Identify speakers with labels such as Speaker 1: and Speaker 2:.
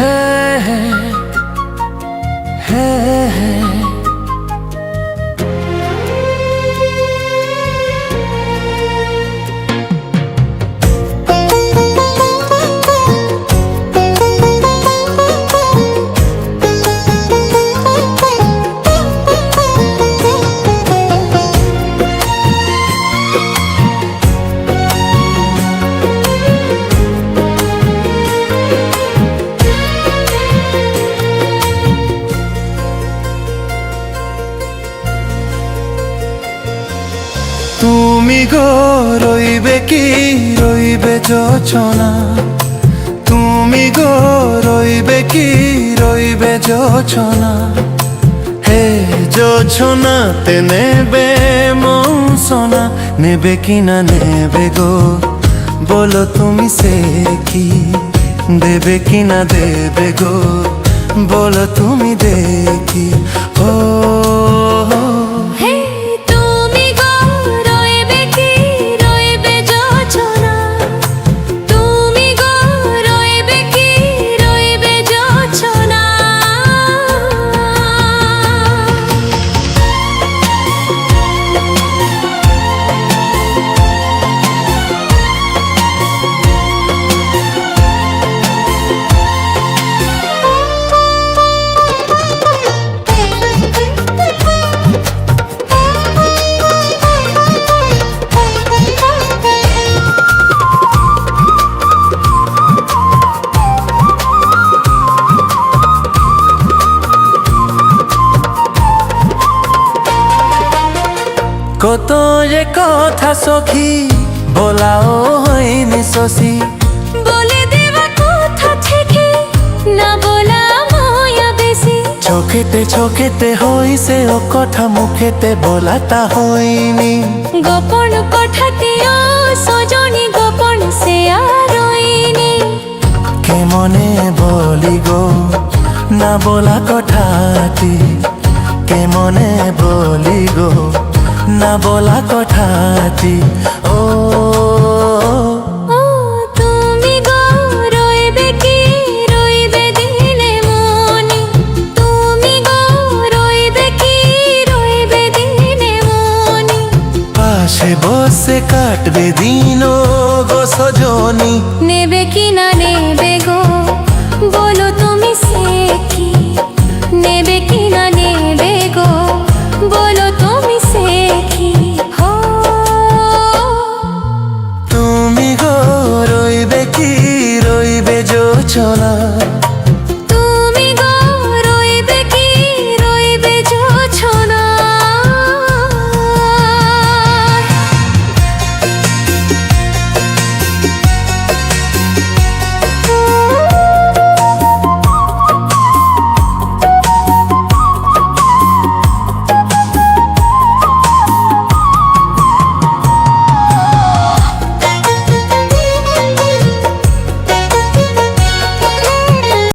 Speaker 1: হ্যাঁ হ্যাঁ হ্যাঁ হ্যাঁ তুমি গো রইবে কি রইবে যোচনা, তুমি গো রইবে কি রইবে যোচনা। হে যোচনাতে নেবে মন সোনা, নেবে কি না নেবে গো বলো তুমি সে কি, দেবে কি না দেবে গো বলো তুমি দেখি। ও কত যে কথা সখী বলাও হয়নি শশী,
Speaker 2: বলে দেওয়া কথা থেকে না বলা মায়া বেশি।
Speaker 1: চোখেতে চোখেতে হইছে ও কথা, মুখেতে বলাটা হয়নি।
Speaker 2: গোপন কথাতে ও সজনী গোপন সে আর রইনি।
Speaker 1: কে মনে বলি গো না বলা কথাটি, কে মনে বলি গো না বলা কথাটি। ও
Speaker 2: তুমি গো রইবে কি রইবে দিলে মনি, তুমি গো রইবে কি রইবে দিলে মনি।
Speaker 1: পাশে বসে কাটবে দিন গো সজনী।